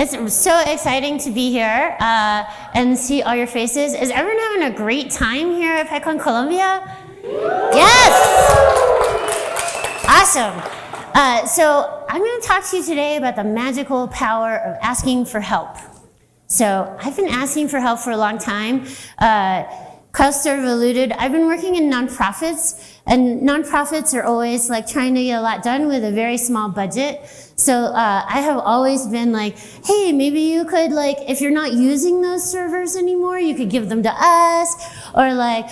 It's so exciting to be here and see all your faces. Is everyone having a great time here at Pycon Colombia? Yes! Awesome. So I'm going to talk to you today about the magical power of asking for help. So I've been asking for help for a long time. Carl sort of alluded, I've been working in nonprofits, and nonprofits are always like trying to get a lot done with a very small budget. So I have always been like, hey, maybe you could, like, if you're not using those servers anymore, you could give them to us. Or like,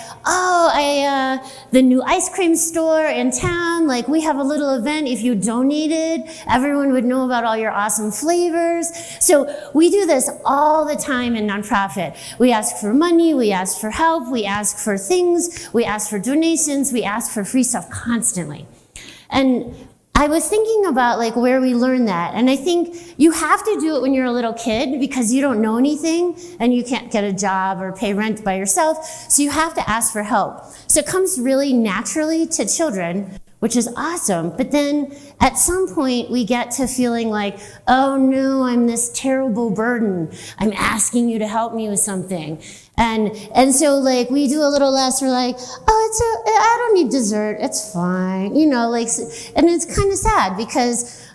the new ice cream store in town, like we have a little event. If you donated, everyone would know about all your awesome flavors. So we do this all the time in nonprofit. We ask for money, we ask for help, we ask for things, we ask for donations, we ask for free stuff constantly. And I was thinking about like where we learn that, and I think you have to do it when you're a little kid because you don't know anything and you can't get a job or pay rent by yourself, so you have to ask for help. So it comes really naturally to children, which is awesome, but then at some point we get to feeling like, oh no, I'm this terrible burden. I'm asking you to help me with something. And so like we do a little less, we're like, I don't need dessert, it's fine. You know, like, and it's kind of sad because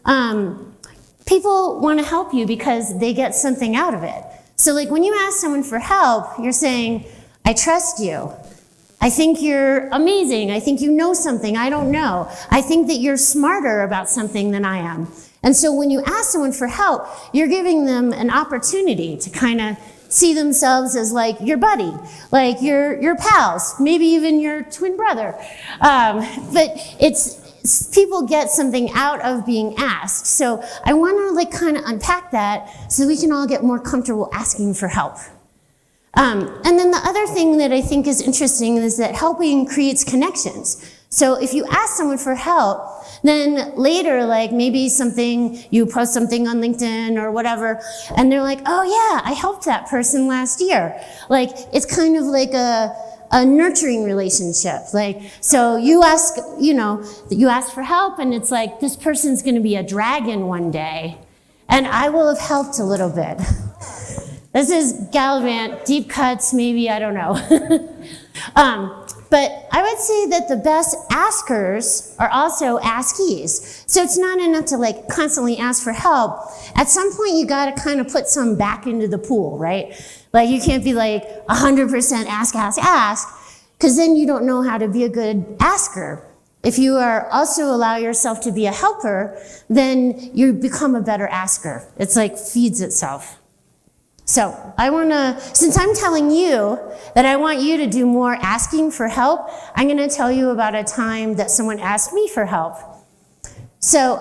people want to help you because they get something out of it. So like when you ask someone for help, you're saying, I trust you. I think you're amazing. I think you know something I don't know. I think that you're smarter about something than I am. And so when you ask someone for help, you're giving them an opportunity to kind of see themselves as like your buddy, like your pals, maybe even your twin brother. But people get something out of being asked. So I want to like kind of unpack that so we can all get more comfortable asking for help. And then the other thing that I think is interesting is that helping creates connections. So if you ask someone for help, then later, like maybe you post something on LinkedIn or whatever, and they're like, oh yeah, I helped that person last year. Like, it's kind of like a nurturing relationship. Like, so you ask for help, and it's like, this person's gonna be a dragon one day, and I will have helped a little bit. This is Gallivant, deep cuts, maybe, I don't know. But I would say that the best askers are also askees. So it's not enough to like constantly ask for help. At some point, you gotta kind of put some back into the pool, right? Like you can't be like 100% ask, because then you don't know how to be a good asker. If you are also allow yourself to be a helper, then you become a better asker. It's like feeds itself. So since I'm telling you that I want you to do more asking for help, I'm gonna tell you about a time that someone asked me for help. So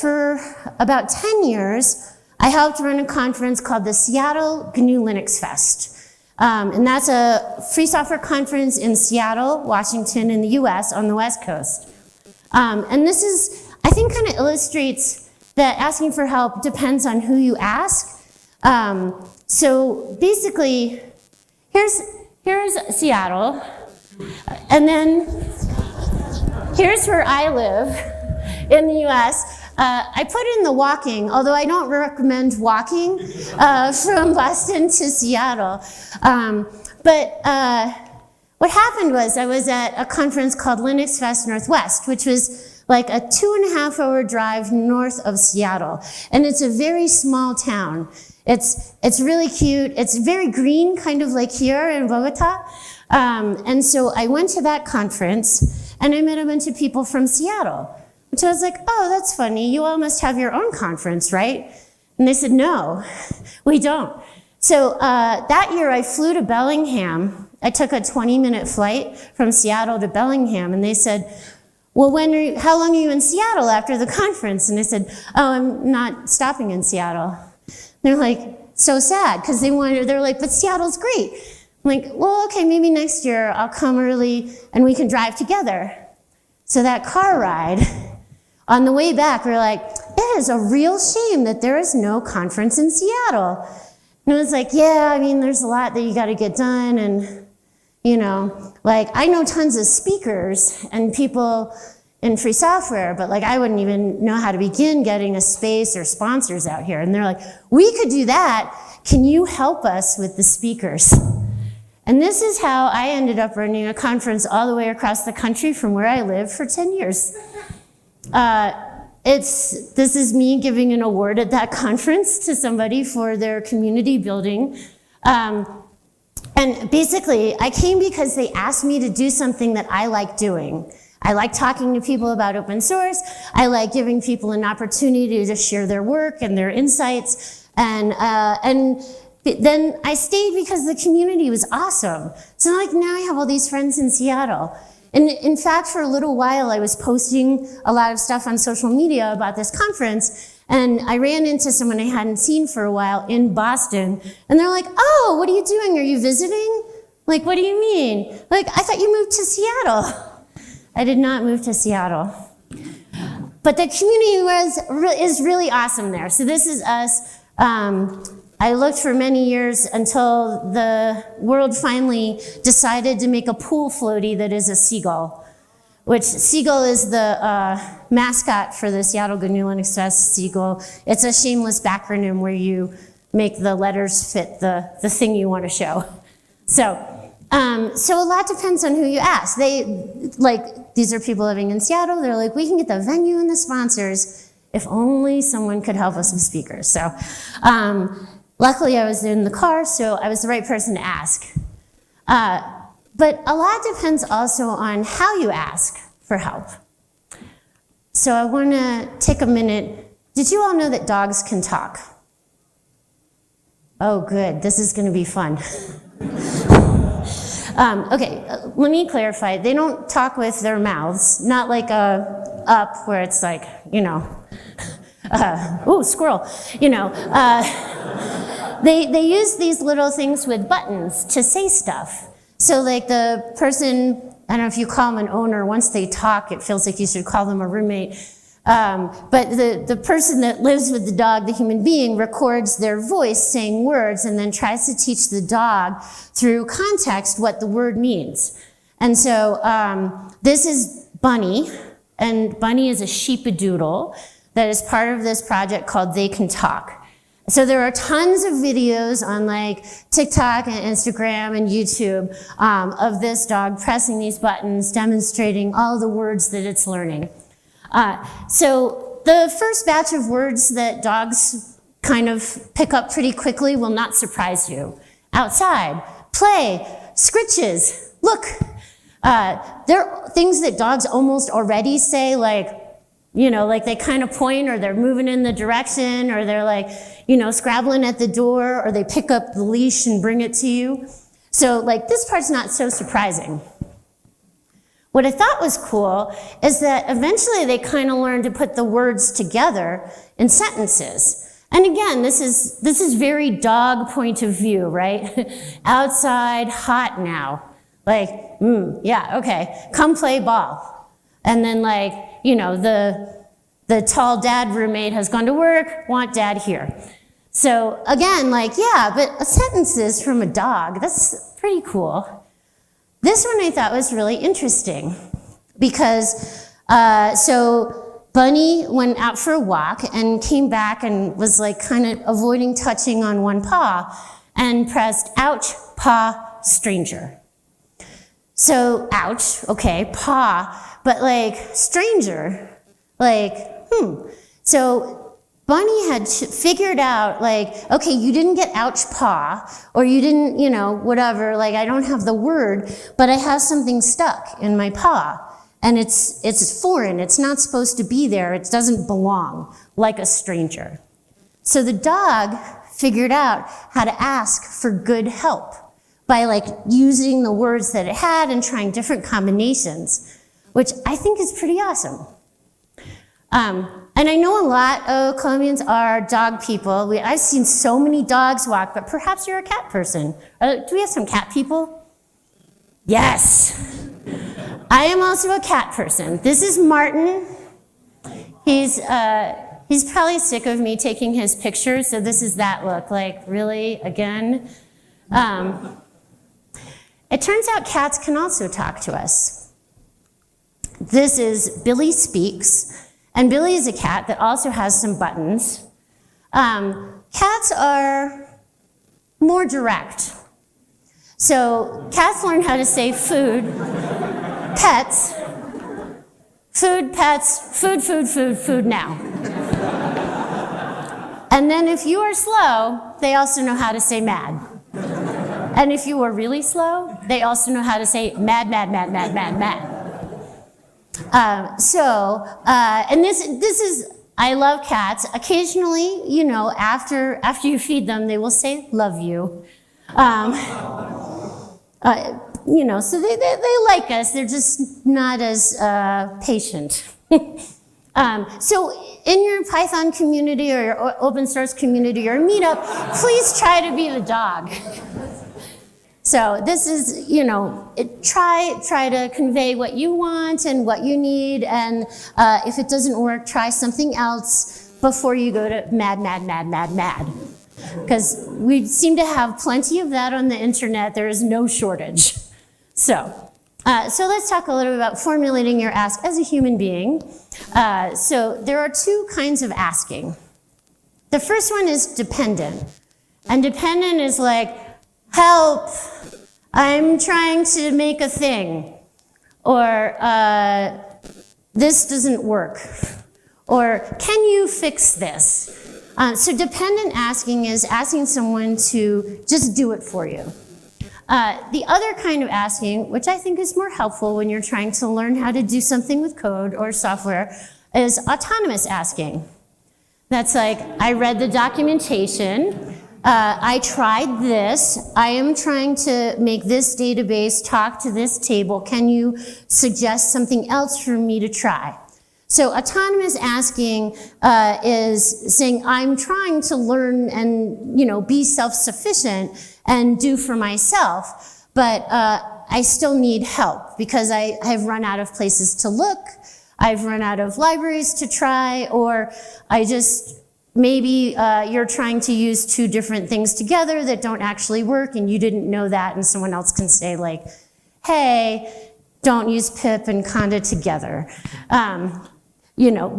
for about 10 years, I helped run a conference called the Seattle GNU Linux Fest. And that's a free software conference in Seattle, Washington, in the US on the West Coast. And this is, I think, kind of illustrates that asking for help depends on who you ask. So basically, here's Seattle, and then here's where I live in the US. I put in the walking, although I don't recommend walking from Boston to Seattle. But what happened was I was at a conference called Linux Fest Northwest, which was like a 2.5-hour drive north of Seattle. And it's a very small town. It's really cute. It's very green, kind of like here in Bogota. And so I went to that conference and I met a bunch of people from Seattle, which I was like, oh, that's funny. You all must have your own conference, right? And they said, no, we don't. So that year I flew to Bellingham. I took a 20-minute flight from Seattle to Bellingham, and they said, well, how long are you in Seattle after the conference? And I said, oh, I'm not stopping in Seattle. They're like, so sad, because they're like, but Seattle's great. I'm like, well, okay, maybe next year I'll come early and we can drive together. So that car ride, on the way back, we're like, it is a real shame that there is no conference in Seattle. And it was like, yeah, I mean, there's a lot that you got to get done, and, you know, like, I know tons of speakers and people, in free software, but like I wouldn't even know how to begin getting a space or sponsors out here. And they're like, we could do that. Can you help us with the speakers? And this is how I ended up running a conference all the way across the country from where I live for 10 years. This is me giving an award at that conference to somebody for their community building. And basically, I came because they asked me to do something that I like doing. I like talking to people about open source. I like giving people an opportunity to share their work and their insights. And then I stayed because the community was awesome. So like now I have all these friends in Seattle. And in fact, for a little while, I was posting a lot of stuff on social media about this conference. And I ran into someone I hadn't seen for a while in Boston. And they're like, oh, what are you doing? Are you visiting? Like, what do you mean? Like, I thought you moved to Seattle. I did not move to Seattle. But the community is really awesome there. So this is us. I looked for many years until the world finally decided to make a pool floaty that is a seagull, which seagull is the mascot for the Seattle GNU Linux Fest seagull. It's a shameless backronym where you make the letters fit the thing you want to show. So a lot depends on who you ask. These are people living in Seattle. They're like, we can get the venue and the sponsors if only someone could help us with speakers. So luckily I was in the car, so I was the right person to ask. But a lot depends also on how you ask for help. So I want to take a minute. Did you all know that dogs can talk? Oh, good. This is going to be fun. Okay, let me clarify. They don't talk with their mouths, not like up where it's like, ooh, squirrel, They use these little things with buttons to say stuff. So like the person, I don't know if you call them an owner, once they talk, it feels like you should call them a roommate. But the person that lives with the dog, the human being, records their voice saying words and then tries to teach the dog through context what the word means. And so this is Bunny, and Bunny is a sheepadoodle that is part of this project called They Can Talk. So there are tons of videos on like TikTok and Instagram and YouTube of this dog pressing these buttons, demonstrating all the words that it's learning. So the first batch of words that dogs kind of pick up pretty quickly will not surprise you. Outside, play, scritches, look. There are things that dogs almost already say, like, like they kind of point, or they're moving in the direction, or they're like, scrabbling at the door, or they pick up the leash and bring it to you. So like this part's not so surprising. What I thought was cool is that eventually they kind of learned to put the words together in sentences. And again, this is very dog point of view, right? Outside, hot now. Like, yeah, okay, come play ball. And then like, the tall dad roommate has gone to work, want dad here. So again, like, yeah, but sentences from a dog, that's pretty cool. This one I thought was really interesting because, so Bunny went out for a walk and came back and was like kind of avoiding touching on one paw and pressed ouch, paw, stranger. So ouch, okay, paw, but like stranger, like, So Bunny had figured out, like, okay, you didn't get ouch paw, or you didn't, whatever, like I don't have the word, but I have something stuck in my paw. And it's foreign, it's not supposed to be there, it doesn't belong, like a stranger. So the dog figured out how to ask for good help by like using the words that it had and trying different combinations, which I think is pretty awesome. And I know a lot of Colombians are dog people. I've seen so many dogs walk, but perhaps you're a cat person. Do we have some cat people? Yes. I am also a cat person. This is Martin. He's probably sick of me taking his pictures, so this is that look, like, really, again? It turns out cats can also talk to us. This is Billy Speaks, and Billy is a cat that also has some buttons. Cats are more direct. So cats learn how to say food, pets, food, pets, food, food, food, food now. And then if you are slow, they also know how to say mad. And if you are really slow, they also know how to say mad, mad, mad, mad, mad, mad. And this is, I love cats. Occasionally, you know, after you feed them, they will say, love you. You know, so they like us. They're just not as patient. So in your Python community or your open source community or meetup, please try to be the dog. So this is, you know, try to convey what you want and what you need, and if it doesn't work, try something else before you go to mad, mad, mad, mad, mad. Because we seem to have plenty of that on the internet. There is no shortage. So let's talk a little bit about formulating your ask as a human being. So there are two kinds of asking. The first one is dependent. And dependent is like, help, I'm trying to make a thing. Or this doesn't work. Or can you fix this? So dependent asking is asking someone to just do it for you. The other kind of asking, which I think is more helpful when you're trying to learn how to do something with code or software, is autonomous asking. That's like, I read the documentation, I tried this, I am trying to make this database talk to this table, can you suggest something else for me to try? So autonomous asking is saying, I'm trying to learn and, you know, be self-sufficient and do for myself, but I still need help because I have run out of places to look, I've run out of libraries to try, or I just, maybe you're trying to use two different things together that don't actually work and you didn't know that, and someone else can say like, hey, don't use pip and conda together. You know,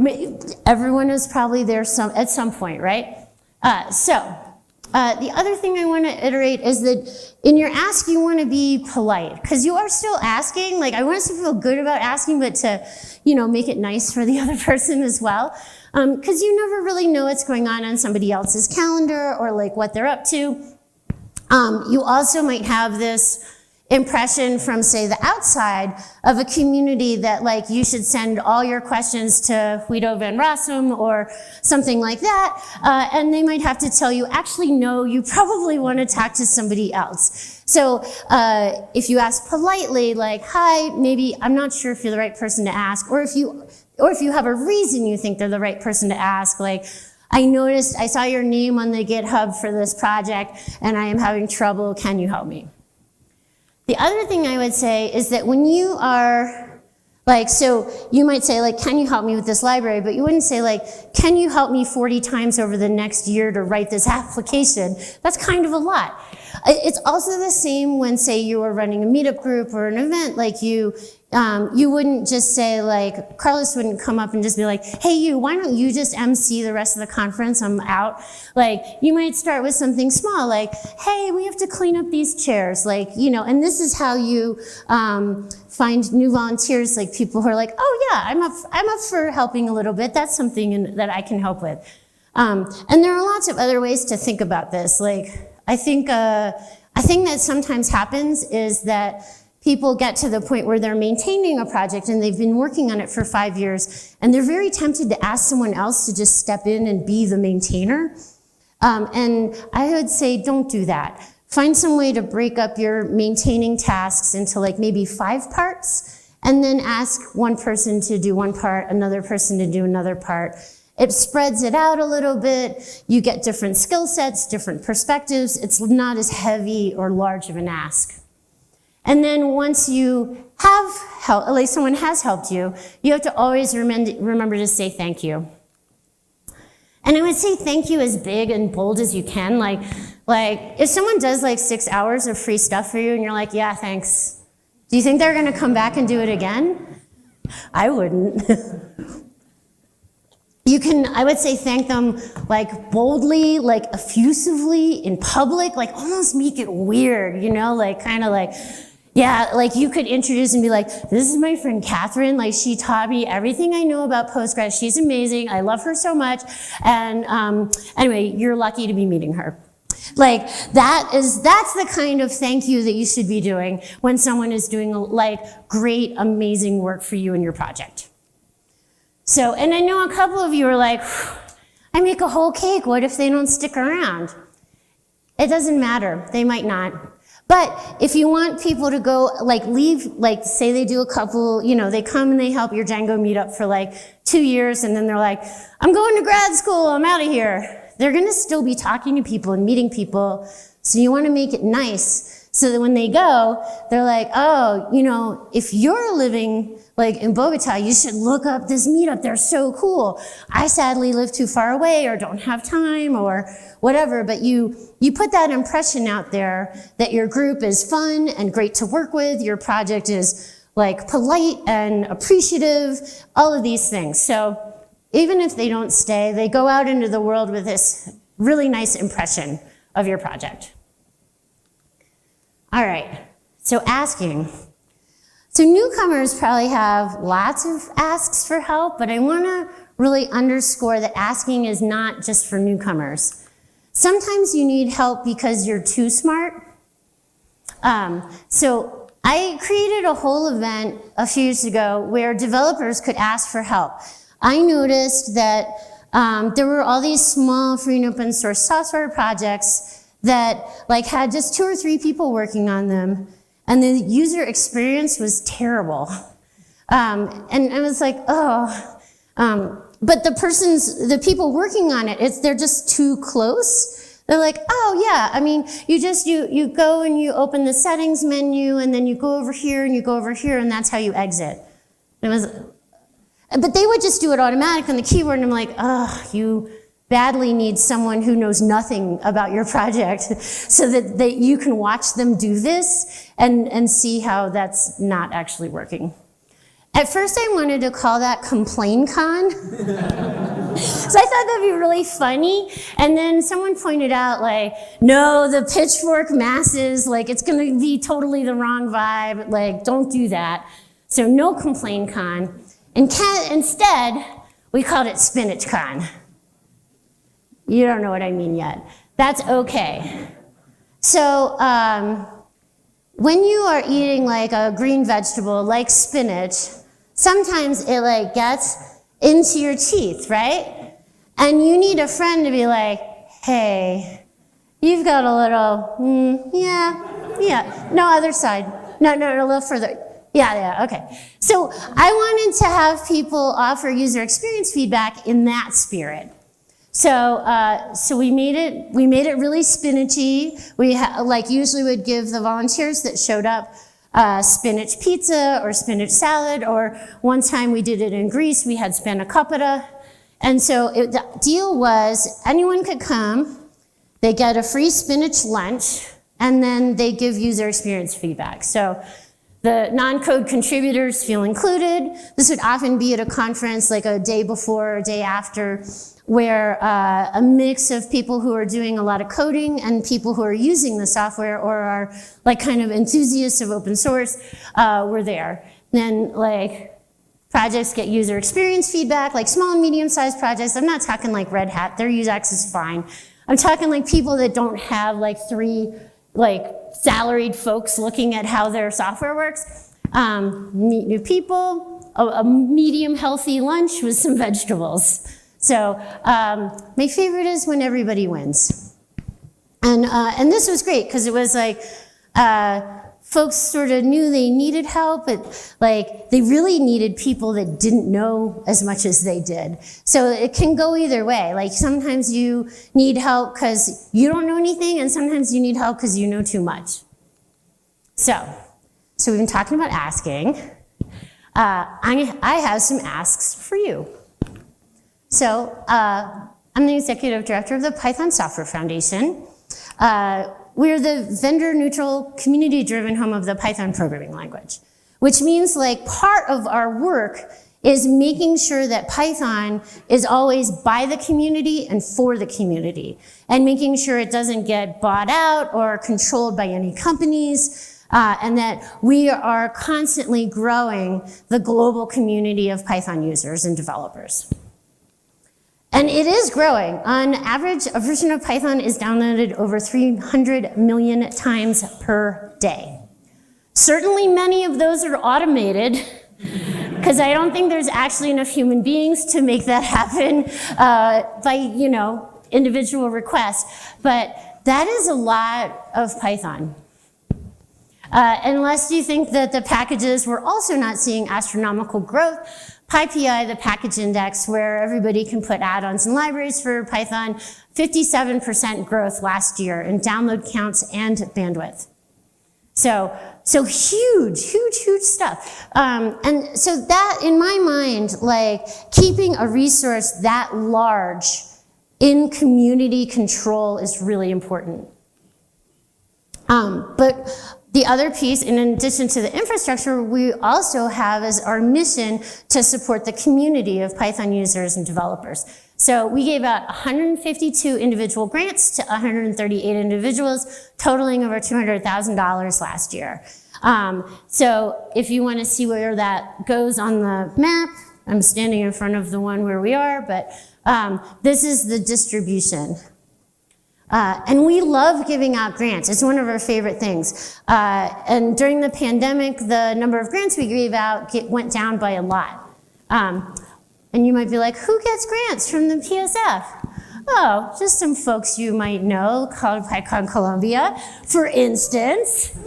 everyone is probably there at some point, right? The other thing I want to iterate is that in your ask, you want to be polite, because you are still asking. Like, I want us to feel good about asking, but to, you know, make it nice for the other person as well, because you never really know what's going on somebody else's calendar or like what they're up to. You also might have this impression from, say, the outside of a community that, like, you should send all your questions to Guido van Rossum or something like that, and they might have to tell you, actually, no, you probably want to talk to somebody else. So if you ask politely, like, hi, maybe I'm not sure if you're the right person to ask, or if you have a reason you think they're the right person to ask, like, I saw your name on the GitHub for this project, and I am having trouble, can you help me? The other thing I would say is that when you are, like, so you might say, like, can you help me with this library? But you wouldn't say, like, can you help me 40 times over the next year to write this application? That's kind of a lot. It's also the same when, say, you are running a meetup group or an event. Like, you wouldn't just say, like, Carlos wouldn't come up and just be like, hey, why don't you just MC the rest of the conference? I'm out. Like, you might start with something small, like, hey, we have to clean up these chairs. Like, you know, and this is how you find new volunteers, like people who are like, oh yeah, I'm up for helping a little bit. That's something that I can help with. And there are lots of other ways to think about this. Like, I think that sometimes happens is that people get to the point where they're maintaining a project and they've been working on it for 5 years, and they're very tempted to ask someone else to just step in and be the maintainer. And I would say, don't do that. Find some way to break up your maintaining tasks into like maybe 5 parts, and then ask one person to do one part, another person to do another part. It spreads it out a little bit. You get different skill sets, different perspectives. It's not as heavy or large of an ask. And then once you have helped, at least someone has helped you, you have to always remember to say thank you. And I would say thank you as big and bold as you can. Like if someone does like 6 hours of free stuff for you and you're like, yeah, thanks. Do you think they're gonna come back and do it again? I wouldn't. You can, I would say, thank them like boldly, like effusively in public, like almost make it weird, you know, like kind of like, yeah, like you could introduce and be like, this is my friend Catherine, like she taught me everything I know about Postgres. She's amazing. I love her so much. And anyway, you're lucky to be meeting her. Like that's the kind of thank you that you should be doing when someone is doing like great, amazing work for you in your project. So, and I know a couple of you are like, I make a whole cake, what if they don't stick around? It doesn't matter, they might not. But if you want people to go, like leave, like say they do a couple, you know, they come and they help your Django meetup for like 2 years and then they're like, I'm going to grad school, I'm out of here. They're gonna still be talking to people and meeting people, so you wanna make it nice so that when they go, they're like, oh, you know, if you're living like in Bogota, you should look up this meetup, they're so cool. I sadly live too far away or don't have time or whatever, but you put that impression out there that your group is fun and great to work with, your project is like polite and appreciative, all of these things. So even if they don't stay, they go out into the world with this really nice impression of your project. All right, so asking. So newcomers probably have lots of asks for help, but I wanna really underscore that asking is not just for newcomers. Sometimes you need help because you're too smart. So I created a whole event a few years ago where developers could ask for help. I noticed that there were all these small free and open source software projects that like had just 2 or 3 people working on them, and the user experience was terrible. And I was like, oh, but the people working on it, they're just too close. They're like, oh yeah, I mean, you go and you open the settings menu and then you go over here and you go over here and that's how you exit. But they would just do it automatic on the keyboard and I'm like, oh, you badly need someone who knows nothing about your project so that you can watch them do this and see how that's not actually working. At first I wanted to call that ComplainCon. So I thought that'd be really funny. And then someone pointed out like, no, the pitchfork masses, like it's gonna be totally the wrong vibe, like don't do that. So no ComplainCon. Instead, we called it SpinachCon. You don't know what I mean yet. That's okay. So when you are eating like a green vegetable, like spinach, sometimes it like gets into your teeth, right? And you need a friend to be like, hey, you've got a little, yeah, no, other side. No, a little further. Yeah, okay. So I wanted to have people offer user experience feedback in that spirit. So we made it really spinachy. We usually would give the volunteers that showed up spinach pizza or spinach salad, or one time we did it in Greece, we had spanakopita. And so the deal was anyone could come, they get a free spinach lunch, and then they give user experience feedback. So the non-code contributors feel included. This would often be at a conference like a day before or a day after, where a mix of people who are doing a lot of coding and people who are using the software or are like kind of enthusiasts of open source were there. Then like projects get user experience feedback, like small and medium-sized projects. I'm not talking like Red Hat, their UX is fine. I'm talking like people that don't have like 3 like salaried folks looking at how their software works. Meet new people, a medium healthy lunch with some vegetables. So my favorite is when everybody wins. And this was great because it was like folks sort of knew they needed help, but like they really needed people that didn't know as much as they did. So it can go either way. Like sometimes you need help because you don't know anything, and sometimes you need help because you know too much. So we've been talking about asking. I have some asks for you. So I'm the executive director of the Python Software Foundation. We're the vendor-neutral, community-driven home of the Python programming language. which means like part of our work is making sure that Python is always by the community and for the community, and making sure it doesn't get bought out or controlled by any companies, and that we are constantly growing the global community of Python users and developers. And it is growing. On average, a version of Python is downloaded over 300 million times per day. Certainly many of those are automated, because I don't think there's actually enough human beings to make that happen by, individual requests. But that is a lot of Python. Unless you think that the packages, we're also not seeing astronomical growth. PyPI, the package index, where everybody can put add-ons and libraries for Python, 57% growth last year in download counts and bandwidth. So huge stuff. And so that, in my mind, like keeping a resource that large in community control is really important. But the other piece, in addition to the infrastructure, we also have as our mission to support the community of Python users and developers. So we gave out 152 individual grants to 138 individuals, totaling over $200,000 last year. So if you want to see where that goes on the map, I'm standing in front of the one where we are, but this is the distribution. And we love giving out grants. It's one of our favorite things. And during the pandemic, the number of grants we gave out went down by a lot. And you might be like, who gets grants from the PSF? Oh, just some folks you might know called Pycon Colombia, for instance.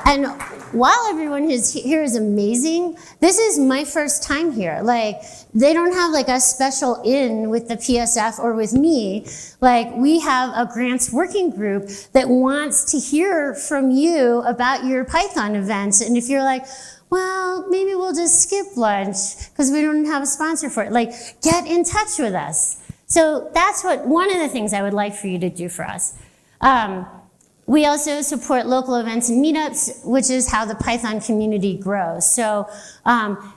And while everyone here is amazing, this is my first time here. Like, they don't have like a special in with the PSF or with me. Like, we have a grants working group that wants to hear from you about your Python events. And if you're like, well, maybe we'll just skip lunch because we don't have a sponsor for it, like, get in touch with us. So that's one of the things I would like for you to do for us. We also support local events and meetups, which is how the Python community grows. So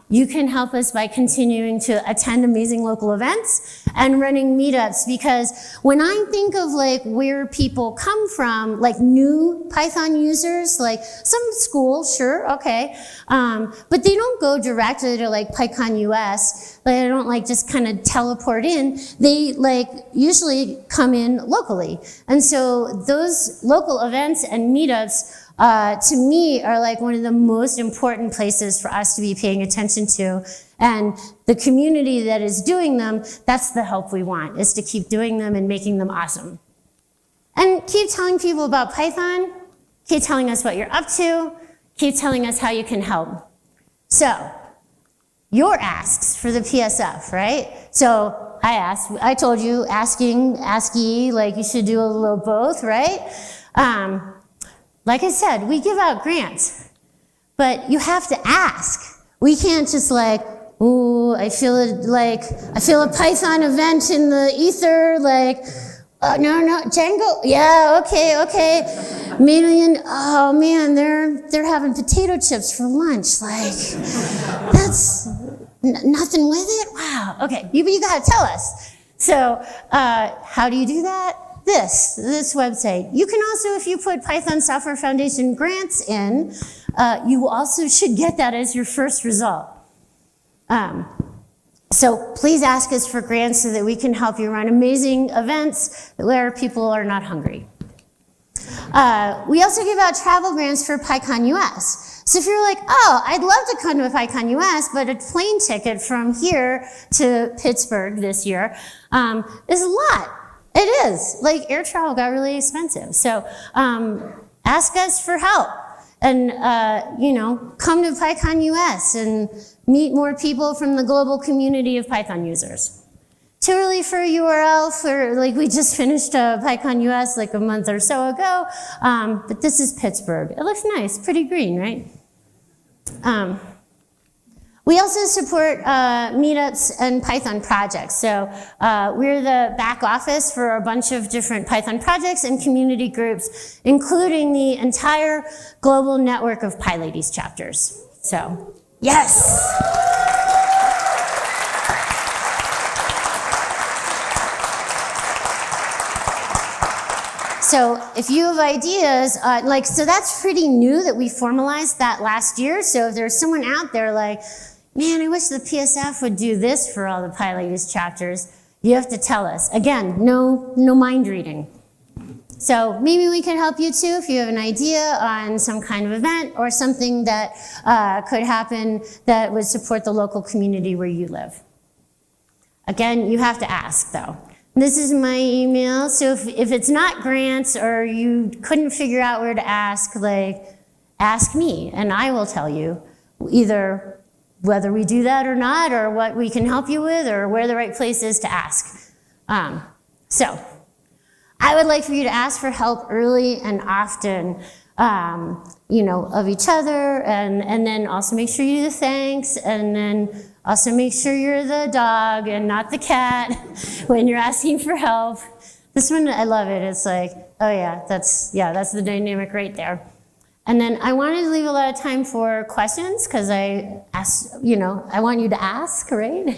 you can help us by continuing to attend amazing local events and running meetups, because when I think of like where people come from, like new Python users, like some school, sure, okay, but they don't go directly to like PyCon US. Like, they don't like just kind of teleport in. They like usually come in locally. And so those local events and meetups to me are like one of the most important places for us to be paying attention to. And the community that is doing them, that's the help we want, is to keep doing them and making them awesome. And keep telling people about Python, keep telling us what you're up to, keep telling us how you can help. So, your asks for the PSF, right? So I told you, ASCII, like you should do a little both, right? Like I said, we give out grants, but you have to ask. We can't just like, ooh, I feel a Python event in the ether, like, no, Django, yeah, okay. Million, oh man, they're having potato chips for lunch, like, that's nothing with it? Wow, okay, you gotta tell us. So, how do you do that? This website. You can also, if you put Python Software Foundation grants in, you also should get that as your first result. So please ask us for grants so that we can help you run amazing events where people are not hungry. We also give out travel grants for PyCon US. So if you're like, oh, I'd love to come to PyCon US, but a plane ticket from here to Pittsburgh this year is a lot. It is. Like, air travel got really expensive. So ask us for help. And, come to PyCon US and meet more people from the global community of Python users. Too early for a URL for, like, we just finished PyCon US like a month or so ago, but this is Pittsburgh. It looks nice, pretty green, right? We also support meetups and Python projects. So we're the back office for a bunch of different Python projects and community groups, including the entire global network of PyLadies chapters. So, yes! So if you have ideas, so that's pretty new that we formalized that last year. So if there's someone out there like, man, I wish the PSF would do this for all the PyLadies chapters, you have to tell us. Again, no mind reading. So maybe we can help you too if you have an idea on some kind of event or something that could happen that would support the local community where you live. Again, you have to ask though. This is my email, so if it's not grants or you couldn't figure out where to ask, ask me, and I will tell you either whether we do that or not, or what we can help you with, or where the right place is to ask. So, I would like for you to ask for help early and often, of each other, and then also make sure you do the thanks, and then also make sure you're the dog and not the cat when you're asking for help. This one, I love it. It's like, oh yeah, that's the dynamic right there. And then I wanted to leave a lot of time for questions because I want you to ask, right?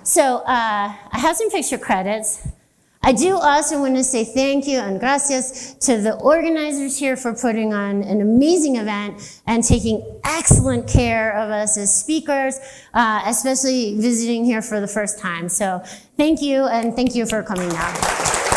So I have some picture credits. I do also want to say thank you and gracias to the organizers here for putting on an amazing event and taking excellent care of us as speakers, especially visiting here for the first time. So thank you, and thank you for coming out.